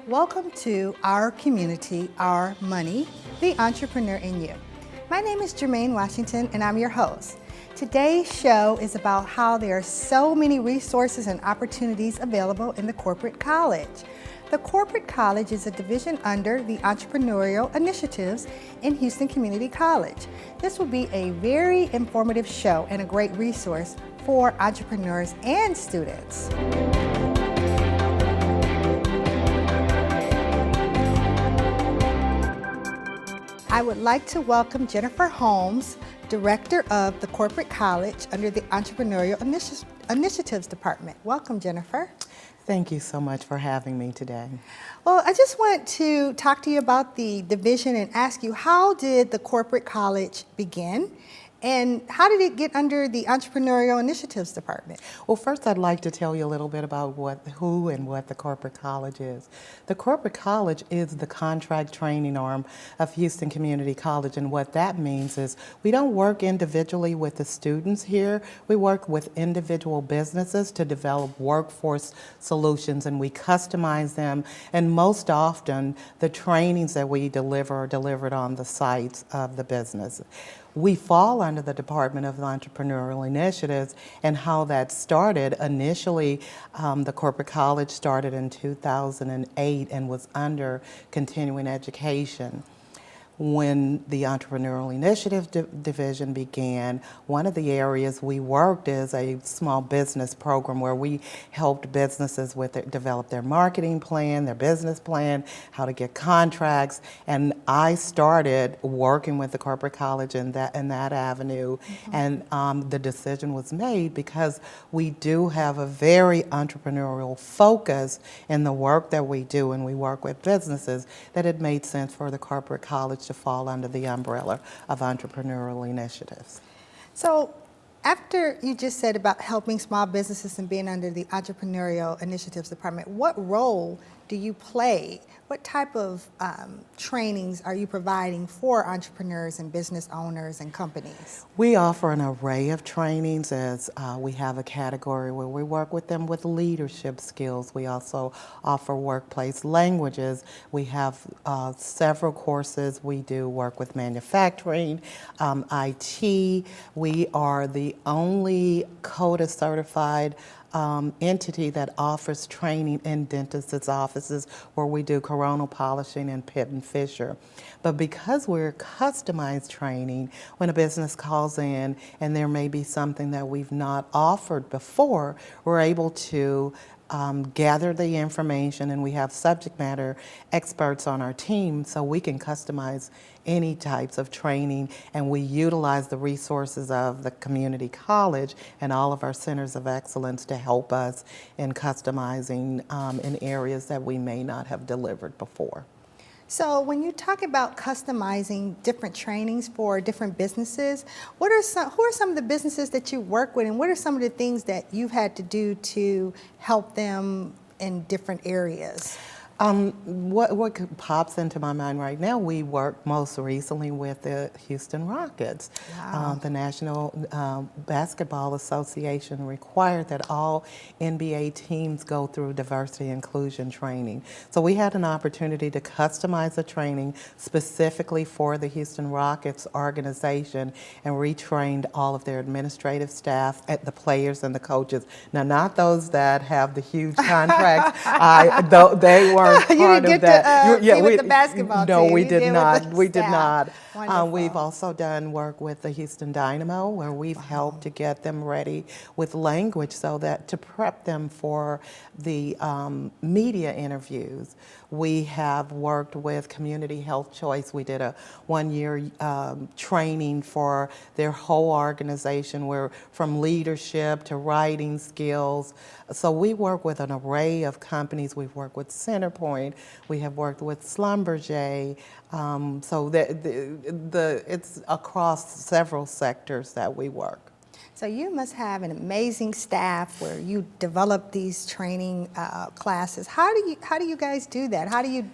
Welcome to Our Community, Our Money, the Entrepreneur in You. My name is Jermaine Washington and I'm your host. Today's show is about how there are so many resources and opportunities available in the corporate college. The corporate college is a division under the entrepreneurial initiatives in Houston Community College. This will be a very informative show and a great resource for entrepreneurs and students. I would like to welcome Jennifer Holmes, Director of the Corporate College under the Entrepreneurial Initiatives Department. Welcome, Jennifer. Thank you so much for having me today. Well, I just want to talk to you about the division and ask you, how did the Corporate College begin? And how did it get under the Entrepreneurial Initiatives Department? Well, first I'd like to tell you a little bit about who and what the Corporate College is. The Corporate College is the contract training arm of Houston Community College, and what that means is we don't work individually with the students here. We work with individual businesses to develop workforce solutions, and we customize them, and most often the trainings that we deliver are delivered on the sites of the business. We fall under the Department of Entrepreneurial Initiatives, and how that started. Initially, the Corporate College started in 2008 and was under continuing education. When the Entrepreneurial Initiative Division began, one of the areas we worked is a small business program where we helped businesses develop their marketing plan, their business plan, how to get contracts, and I started working with the Corporate College in that avenue. Mm-hmm. And the decision was made because we do have a very entrepreneurial focus in the work that we do, and we work with businesses, that it made sense for the Corporate College to fall under the umbrella of entrepreneurial initiatives. So after you just said about helping small businesses and being under the Entrepreneurial Initiatives Department, what role do you play? What type of trainings are you providing for entrepreneurs and business owners and companies? We offer an array of trainings, as we have a category where we work with them with leadership skills. We also offer workplace languages. We have several courses. We do work with manufacturing, IT. We are the only CODA certified entity that offers training in dentists' offices, where we do coronal polishing and Pitt and Fisher. But because we're customized training, when a business calls in and there may be something that we've not offered before, we're able to gather the information, and we have subject matter experts on our team, so we can customize any types of training, and we utilize the resources of the community college and all of our centers of excellence to help us in customizing in areas that we may not have delivered before. So when you talk about customizing different trainings for different businesses, who are some of the businesses that you work with, and what are some of the things that you've had to do to help them in different areas? What pops into my mind right now, we work most recently with the Houston Rockets. Wow. The National Basketball Association required that all NBA teams go through diversity inclusion training. So we had an opportunity to customize a training specifically for the Houston Rockets organization, and retrained all of their administrative staff, the players and the coaches. Now, not those that have the huge contracts. They weren't you didn't get that. to be with the basketball team. No, we did not. We did not. Wonderful. We've also done work with the Houston Dynamo, where we've helped to get them ready with language, so that to prep them for the media interviews. We have worked with Community Health Choice. We did a one-year training for their whole organization, where from leadership to writing skills. So we work with an array of companies. We've worked with Centerpoint. We have worked with Schlumberger. So it's across several sectors that we work. So you must have an amazing staff where you develop these training classes. How do you guys do that? How do you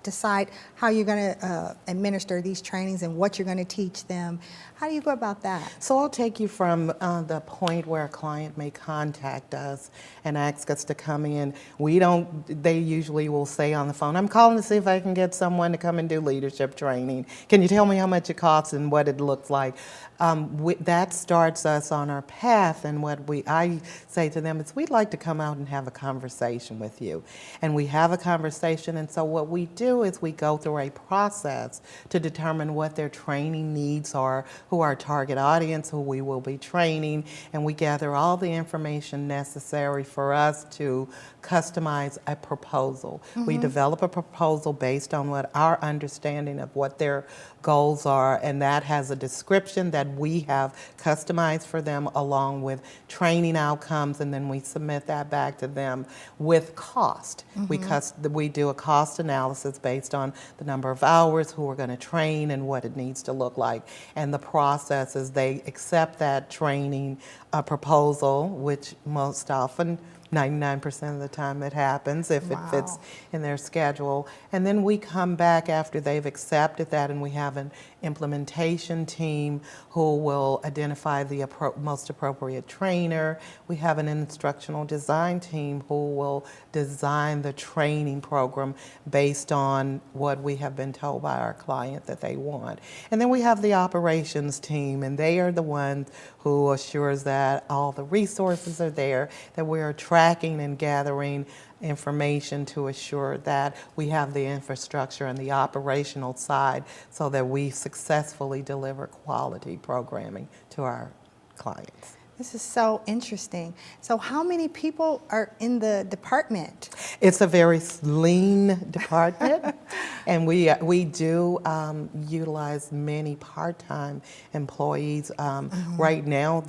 decide how you're going to administer these trainings and what you're going to teach them? How do you go about that? So I'll take you from the point where a client may contact us and ask us to come in. They usually will say on the phone, I'm calling to see if I can get someone to come and do leadership training. Can you tell me how much it costs and what it looks like? That starts us on our path, and I say to them is we'd like to come out and have a conversation with you. And we have a conversation, and so what we do is we go through a process to determine what their training needs are, who our target audience, who we will be training, and we gather all the information necessary for us to customize a proposal. We develop a proposal based on what our understanding of what their goals are, and that has a description that we have customized for them along with training outcomes, and then we submit that back to them with cost. We do a cost analysis based on the number of hours, who we're going to train, and what it needs to look like. And the process is they accept that training proposal, which most often 99% of the time it happens if it fits in their schedule. And then we come back after they've accepted that, and we have an implementation team who will identify the most appropriate trainer. We have an instructional design team who will design the training program based on what we have been told by our client that they want. And then we have the operations team, and they are the ones who assures that all the resources are there, that we are tracking and gathering information to assure that we have the infrastructure and the operational side so that we successfully deliver quality programming to our clients. This is so interesting. So how many people are in the department? It's a very lean department, and we do utilize many part-time employees. Right now,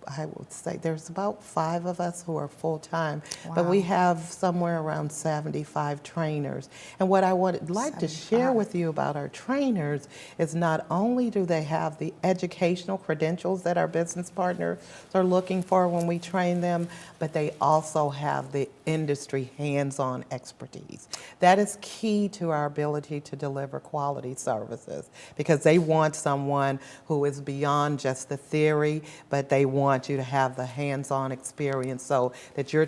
I would say there's about 5 of us who are full-time, but we have somewhere around 75 trainers. And what I would like to share with you about our trainers is not only do they have the educational credentials that our business partners are looking for when we train them, but they also have the industry hands-on expertise. That is key to our ability to deliver quality services, because they want someone who is beyond just the theory, but they want you to have the hands-on experience so that we're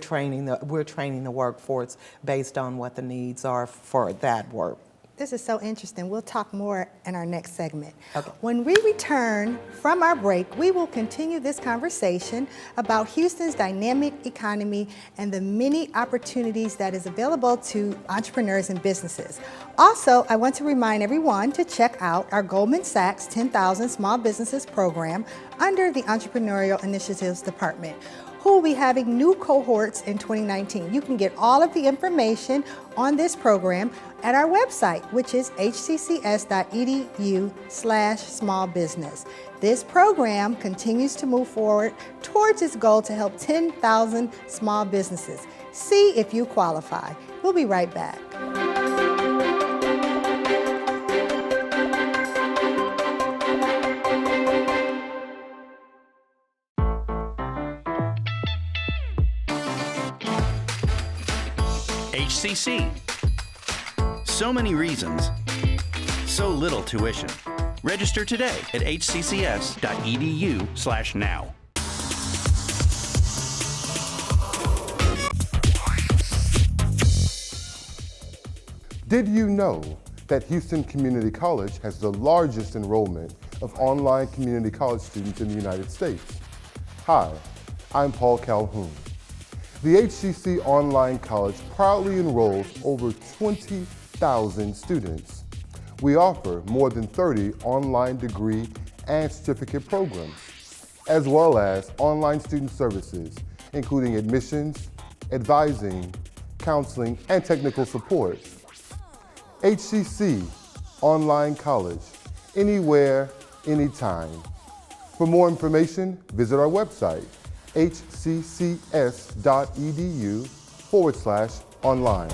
training the workforce based on what the needs are for that work. This is so interesting. We'll talk more in our next segment. Okay. When we return from our break, we will continue this conversation about Houston's dynamic economy and the many opportunities that is available to entrepreneurs and businesses. Also, I want to remind everyone to check out our Goldman Sachs 10,000 Small Businesses program under the Entrepreneurial Initiatives Department, who will be having new cohorts in 2019. You can get all of the information on this program at our website, which is hccs.edu/smallbusiness. This program continues to move forward towards its goal to help 10,000 small businesses. See if you qualify. We'll be right back. HCC. So many reasons, so little tuition. Register today at hccs.edu/now. Did you know that Houston Community College has the largest enrollment of online community college students in the United States? Hi, I'm Paul Calhoun. The HCC Online College proudly enrolls over 20,000 students. We offer more than 30 online degree and certificate programs, as well as online student services, including admissions, advising, counseling, and technical support. HCC Online College, anywhere, anytime. For more information, visit our website, hccs.edu/online.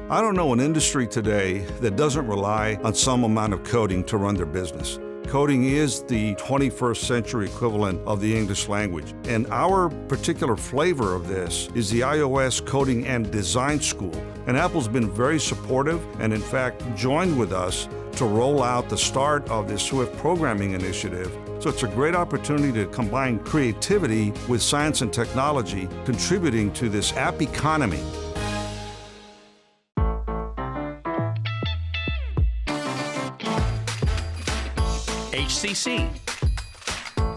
I don't know an industry today that doesn't rely on some amount of coding to run their business. Coding is the 21st century equivalent of the English language. And our particular flavor of this is the iOS Coding and Design School. And Apple's been very supportive and in fact joined with us to roll out the start of this Swift programming initiative. So it's a great opportunity to combine creativity with science and technology, contributing to this app economy. HCC.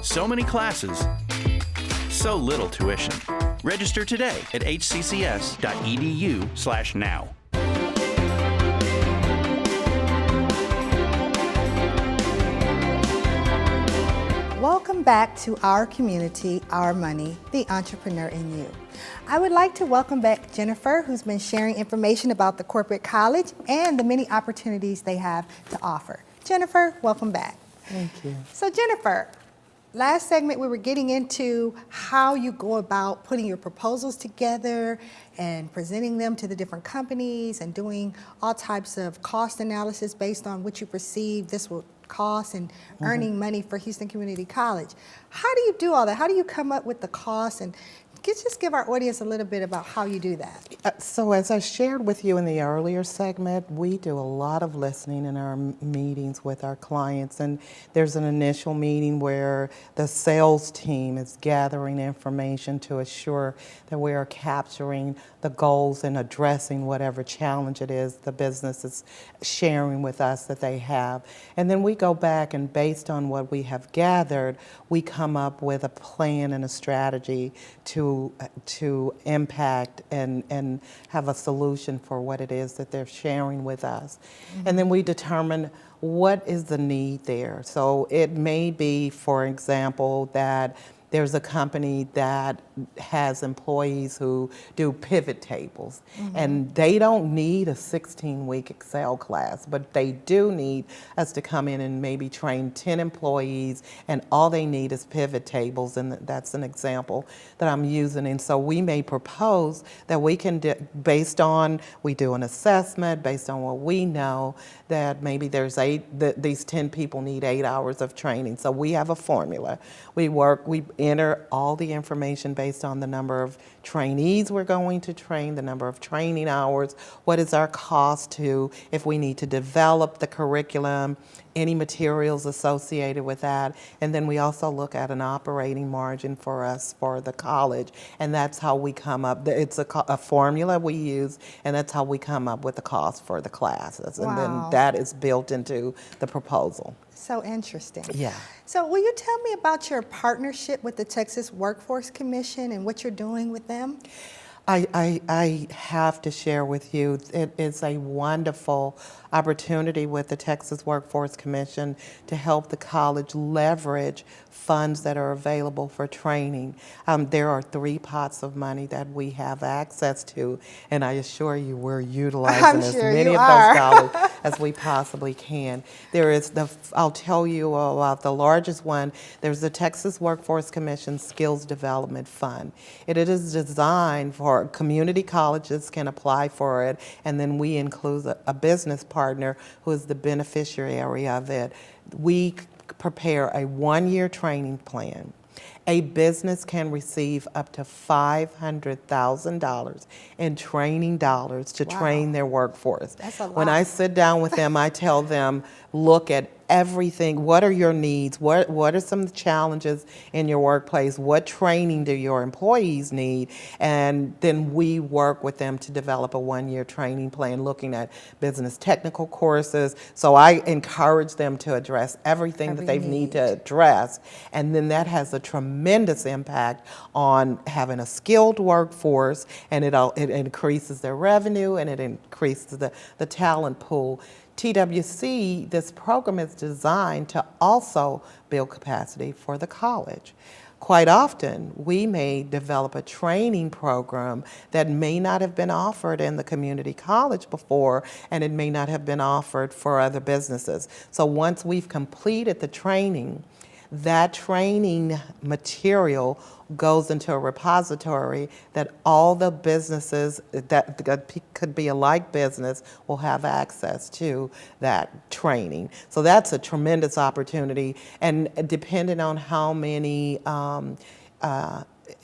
So many classes, so little tuition. Register today at hccs.edu/now. Welcome back to Our Community, Our Money, the Entrepreneur in You. I would like to welcome back Jennifer, who's been sharing information about the corporate college and the many opportunities they have to offer. Jennifer, welcome back. Thank you. So Jennifer, last segment we were getting into how you go about putting your proposals together and presenting them to the different companies and doing all types of cost analysis based on what you perceive this will cost and earning money for Houston Community College. How do you do all that? How do you come up with the cost? And just give our audience a little bit about how you do that. So as I shared with you in the earlier segment, we do a lot of listening in our meetings with our clients, and there's an initial meeting where the sales team is gathering information to assure that we are capturing the goals and addressing whatever challenge it is the business is sharing with us that they have. And then we go back and based on what we have gathered, we come up with a plan and a strategy to impact and have a solution for what it is that they're sharing with us. And then we determine what is the need there. So it may be, for example, that there's a company that has employees who do pivot tables, and they don't need a 16-week Excel class, but they do need us to come in and maybe train 10 employees, and all they need is pivot tables, and that's an example that I'm using. And so we may propose that we can, based on, we do an assessment, based on what we know, that maybe there's these 10 people need 8 hours of training. So we have a formula. We enter all the information based on the number of trainees we're going to train, the number of training hours, what is our cost to, if we need to develop the curriculum, any materials associated with that, and then we also look at an operating margin for us for the college, and that's how we come up, it's a formula we use, and that's how we come up with the cost for the classes, and then that is built into the proposal. So interesting. Yeah. So will you tell me about your partnership with the Texas Workforce Commission and what you're doing with them? I have to share with you, it is a wonderful opportunity with the Texas Workforce Commission to help the college leverage funds that are available for training. There are 3 pots of money that we have access to, and I assure you we're utilizing as many of those dollars as we possibly can. There is I'll tell you about the largest one. There's the Texas Workforce Commission Skills Development Fund. It is designed for community colleges can apply for it, and then we include a business partner who is the beneficiary of it. We prepare a 1-year training plan. A business can receive up to $500,000 in training dollars to train their workforce. That's a lot. When I sit down with them, I tell them, look at everything. What are your needs? What are some challenges in your workplace? What training do your employees need? And then we work with them to develop a 1-year training plan looking at business technical courses. So I encourage them to address everything that they need to address. And then that has a tremendous impact on having a skilled workforce, and it increases their revenue and it increases the talent pool. TWC, this program is designed to also build capacity for the college. Quite often, we may develop a training program that may not have been offered in the community college before, and it may not have been offered for other businesses. So once we've completed the training, That training material goes into a repository that all the businesses that could be a like business will have access to that training. So that's a tremendous opportunity, and depending on how many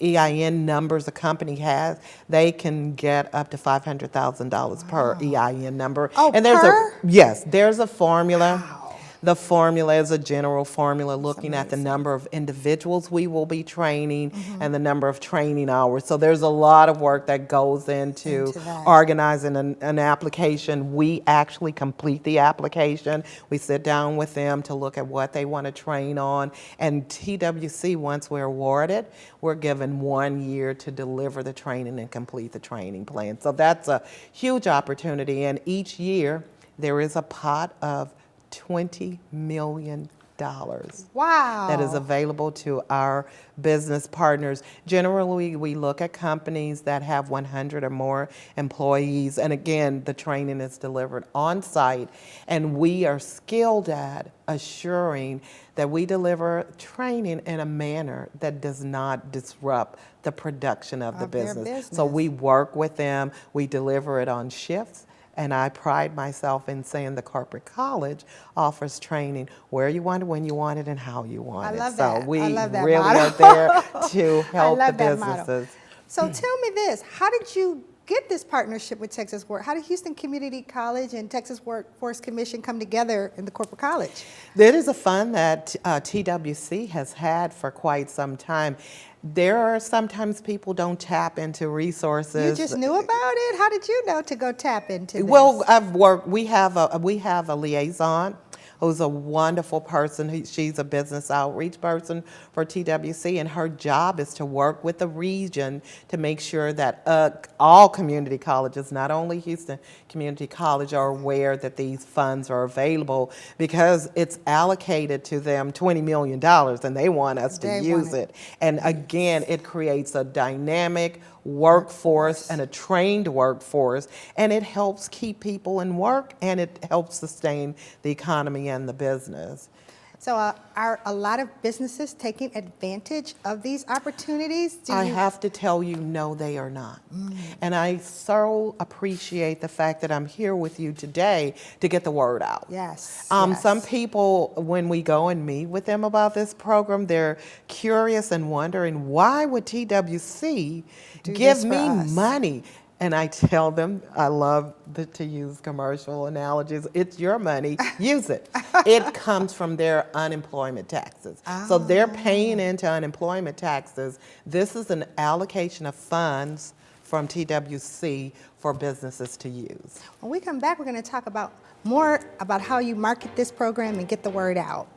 EIN numbers a company has, they can get up to $500,000 per EIN number. Oh, and there's a formula. Wow. The formula is a general formula looking at the number of individuals we will be training and the number of training hours. So there's a lot of work that goes into organizing an application. We actually complete the application. We sit down with them to look at what they want to train on. And TWC, once we're awarded, we're given 1 year to deliver the training and complete the training plan. So that's a huge opportunity. And each year there is a pot of $20 million Wow. that is available to our business partners. Generally, we look at companies that have 100 or more employees, and again, the training is delivered on site, and we are skilled at assuring that we deliver training in a manner that does not disrupt the production of the business. So we work with them, we deliver it on shifts. And I pride myself in saying the corporate college offers training where you want it, when you want it, and how you want it. I love that. So we I love that really motto. are there to help the love that motto. businesses. So tell me this, how did you get this partnership with Texas Work? How did Houston Community College and Texas Workforce Commission come together in the corporate college? That is a fund that TWC has had for quite some time. There are sometimes people don't tap into resources. You just knew about it? How did you know to go tap into this? Well, we have a liaison who's a wonderful person. She's a business outreach person for TWC, and her job is to work with the region to make sure that all community colleges, not only Houston Community College, are aware that these funds are available, because it's allocated to them $20 million and they want us to use it. And again, it creates a dynamic workforce and a trained workforce, and it helps keep people in work, and it helps sustain the economy and the business. So are a lot of businesses taking advantage of these opportunities? I have to tell you, no, they are not. And I so appreciate the fact that I'm here with you today to get the word out. Yes. Some people, when we go and meet with them about this program, they're curious and wondering, why would TWC give me money? And I tell them, I love to use commercial analogies. It's your money, use it. It comes from their unemployment taxes. So they're paying into unemployment taxes. This is an allocation of funds from TWC for businesses to use. When we come back, we're going to talk more about how you market this program and get the word out.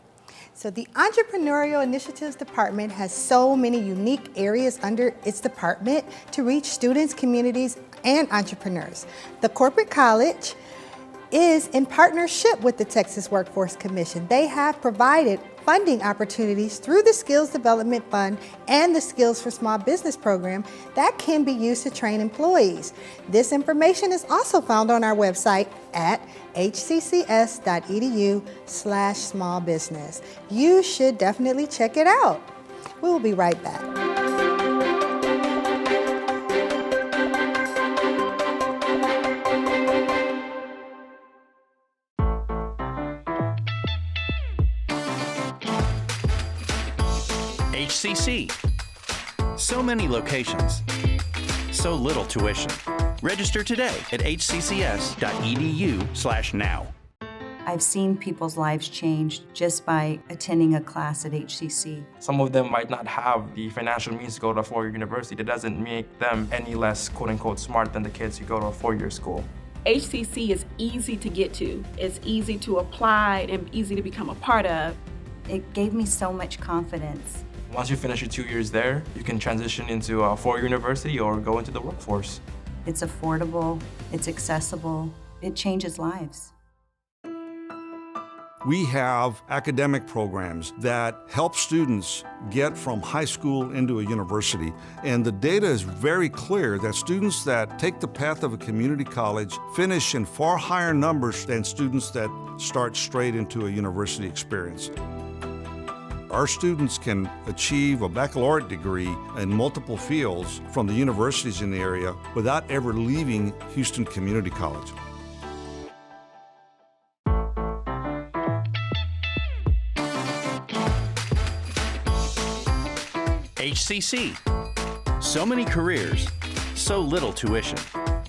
So the Entrepreneurial Initiatives Department has so many unique areas under its department to reach students, communities, and entrepreneurs. The corporate college is in partnership with the Texas Workforce Commission. They have provided funding opportunities through the Skills Development Fund and the Skills for Small Business program that can be used to train employees. This information is also found on our website at hccs.edu/smallbusiness. You should definitely check it out. We will be right back. HCC. So many locations. So little tuition. Register today at hccs.edu/now. I've seen people's lives change just by attending a class at HCC. Some of them might not have the financial means to go to a four-year university. That doesn't make them any less quote-unquote smart than the kids who go to a four-year school. HCC is easy to get to. It's easy to apply and easy to become a part of. It gave me so much confidence. Once you finish your 2 years there, you can transition into a four-year university or go into the workforce. It's affordable, it's accessible, it changes lives. We have academic programs that help students get from high school into a university. And the data is very clear that students that take the path of a community college finish in far higher numbers than students that start straight into a university experience. Our students can achieve a baccalaureate degree in multiple fields from the universities in the area without ever leaving Houston Community College. HCC. So many careers, so little tuition.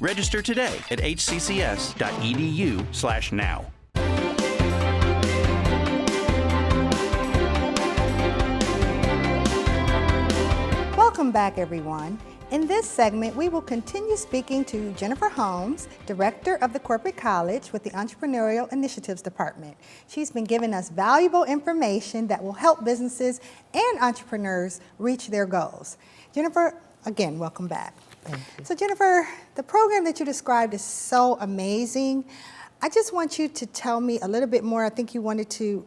Register today at hccs.edu/now. Welcome back, everyone. In this segment, we will continue speaking to Jennifer Holmes, Director of the Corporate College with the Entrepreneurial Initiatives Department. She's been giving us valuable information that will help businesses and entrepreneurs reach their goals. Jennifer, again, welcome back. Thank you. So Jennifer, the program that you described is so amazing. I just want you to tell me a little bit more. I think you wanted to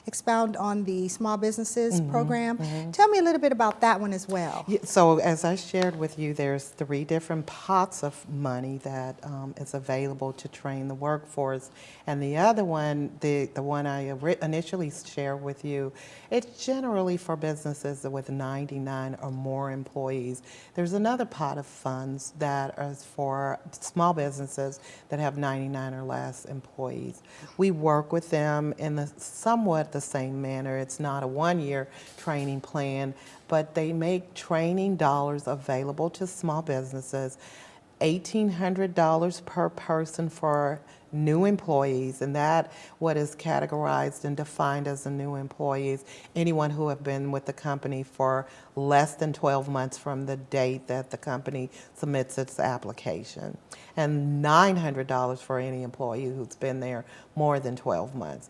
expound on the small businesses program. Tell me a little bit about that one as well. Yeah, so as I shared with you, there's 3 different pots of money that is available to train the workforce. And the other one, the one I initially shared with you, it's generally for businesses with 99 or more employees. There's another pot of funds that is for small businesses that have 99 or less employees. We work with them in somewhat the same manner. It's not a one-year training plan, but they make training dollars available to small businesses, $1,800 per person for new employees, and that what is categorized and defined as a new employees, anyone who have been with the company for less than 12 months from the date that the company submits its application, and $900 for any employee who's been there more than 12 months.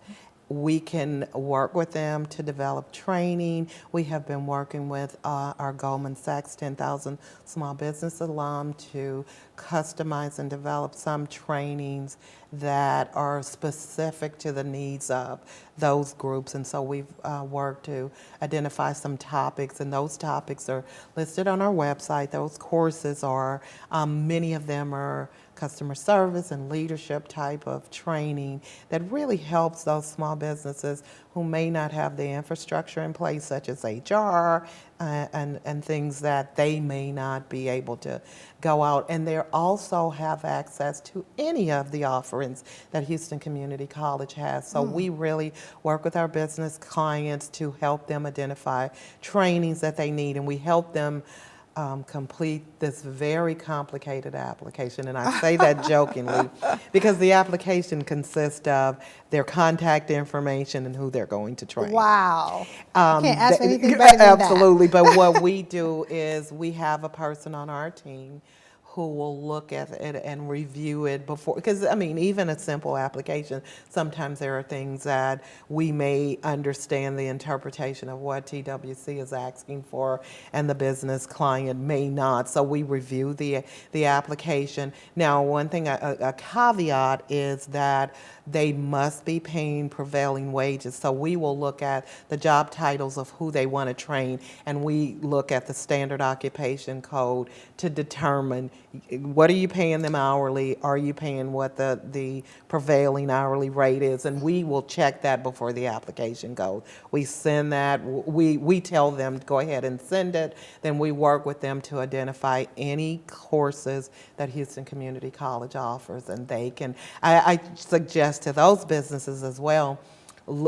We can work with them to develop training. We have been working with our Goldman Sachs 10,000 small business alum to customize and develop some trainings that are specific to the needs of those groups. And so we've worked to identify some topics, and those topics are listed on our website. Those courses are, many of them are customer service and leadership type of training that really helps those small businesses who may not have the infrastructure in place, such as HR and things that they may not be able to go out. And they also have access to any of the offerings that Houston Community College has. So we really work with our business clients to help them identify trainings that they need, and we help them complete this very complicated application. And I say that jokingly because the application consists of their contact information and who they're going to train. Wow. Can't ask for anything better than absolutely. But what we do is we have a person on our team who will look at it and review it before, because I mean, even a simple application, sometimes there are things that we may understand the interpretation of what TWC is asking for, and the business client may not. So we review the application. Now, one thing, a caveat is that they must be paying prevailing wages. So we will look at the job titles of who they want to train, and we look at the standard occupation code to determine what are you paying them hourly, are you paying what the prevailing hourly rate is, and we will check that before the application goes. We send that, we tell them to go ahead and send it, then we work with them to identify any courses that Houston Community College offers, and they can, I suggest to those businesses as well,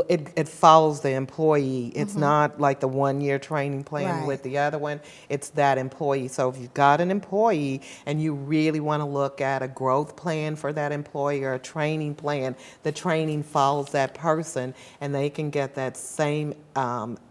it follows the employee. It's not like the one-year training plan with the other one. It's that employee. So if you've got an employee and you really want to look at a growth plan for that employee or a training plan, the training follows that person, and they can get that same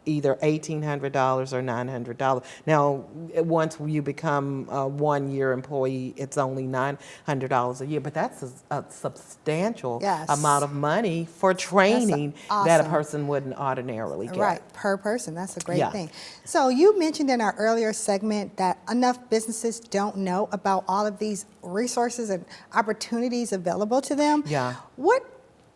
either $1,800 or $900. Now, once you become a one-year employee, it's only $900 a year, but that's a substantial amount of money for training that a person wouldn't ordinarily get. Right, per person. That's a great thing. So you mentioned in our earlier segment that enough businesses don't know about all of these resources and opportunities available to them. What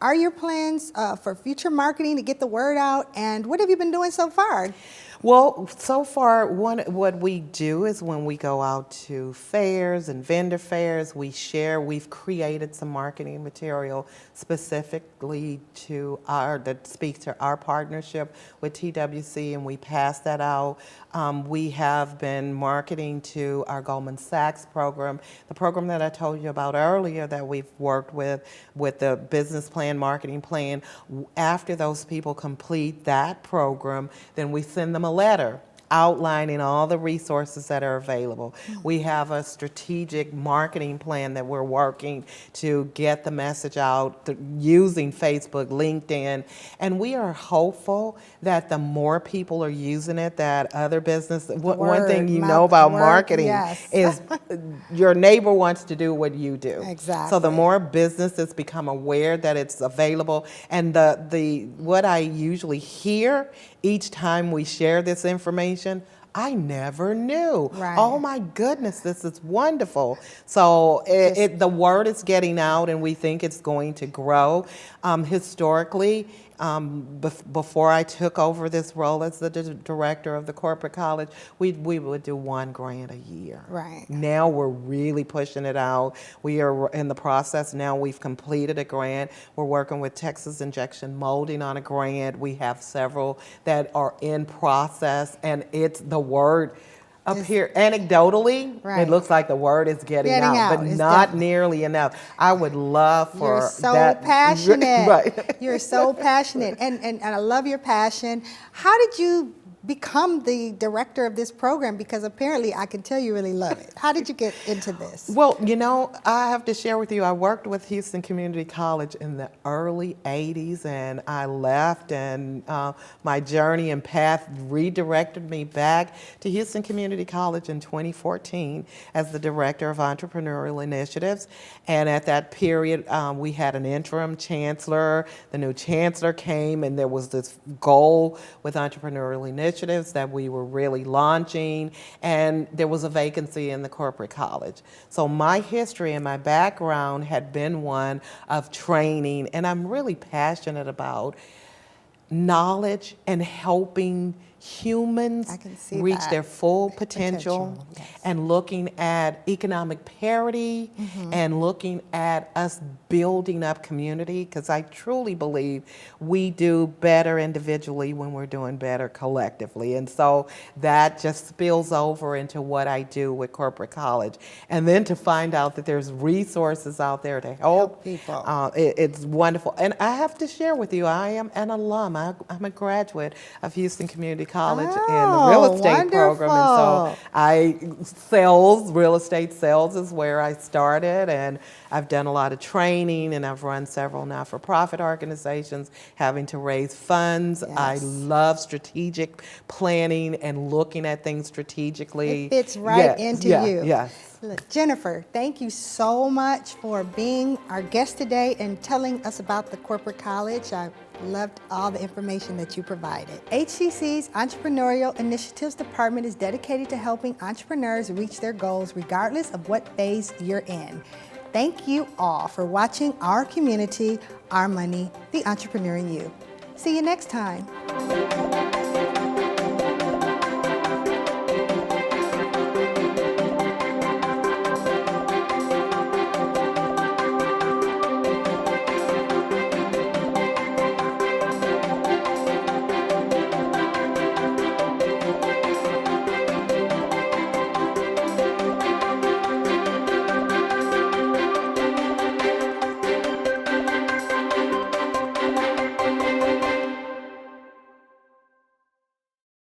are your plans for future marketing to get the word out, and what have you been doing so far? Well, so far, what we do is when we go out to fairs and vendor fairs, we've created some marketing material specifically that speaks to our partnership with TWC, and we pass that out. We have been marketing to our Goldman Sachs program, the program that I told you about earlier that we've worked with the business plan, marketing plan. After those people complete that program, then we send them a letter outlining all the resources that are available. We have a strategic marketing plan that we're working to get the message out using Facebook, LinkedIn, and we are hopeful that the more people are using it, that other business, one thing you know about marketing yes. is your neighbor wants to do what you do. Exactly. So the more businesses become aware that it's available, and what I usually hear each time we share this information, I never knew. Right. Oh my goodness, this is wonderful. So the word is getting out, and we think it's going to grow. Historically, before I took over this role as the director of the corporate college, we would do one grant a year. Right. Now we're really pushing it out. We are in the process now. We've completed a grant. We're working with Texas Injection Molding on a grant. We have several that are in process, and it's the word up here. Anecdotally, right. It looks like the word is getting out, but It's not definitely nearly enough. I would love for You're so that. passionate. Right. You're so passionate, and I love your passion. How did you become the director of this program? Because apparently I can tell you really love it. How did you get into this? Well, I have to share with you, I worked with Houston Community College in the early 80s, and I left, and my journey and path redirected me back to Houston Community College in 2014 as the director of entrepreneurial initiatives. And at that period, we had an interim chancellor. The new chancellor came, and there was this goal with entrepreneurial initiatives that we were really launching, and there was a vacancy in the corporate college. So my history and my background had been one of training, and I'm really passionate about knowledge and helping humans reach their full potential. Yes. And looking at economic parity and looking at us building up community, because I truly believe we do better individually when we're doing better collectively. And so that just spills over into what I do with corporate college. And then to find out that there's resources out there to help people. It's wonderful. And I have to share with you, I am an alum. I'm a graduate of Houston Community College in the real estate program. And so real estate sales is where I started, and I've done a lot of training, and I've run several not-for-profit organizations having to raise funds. Yes. I love strategic planning and looking at things strategically. It fits right into you. Yes. Look, Jennifer, thank you so much for being our guest today and telling us about the corporate college. I loved all the information that you provided. HCC's Entrepreneurial Initiatives Department is dedicated to helping entrepreneurs reach their goals regardless of what phase you're in. Thank you all for watching Our Community, Our Money, the Entrepreneur in You. See you next time.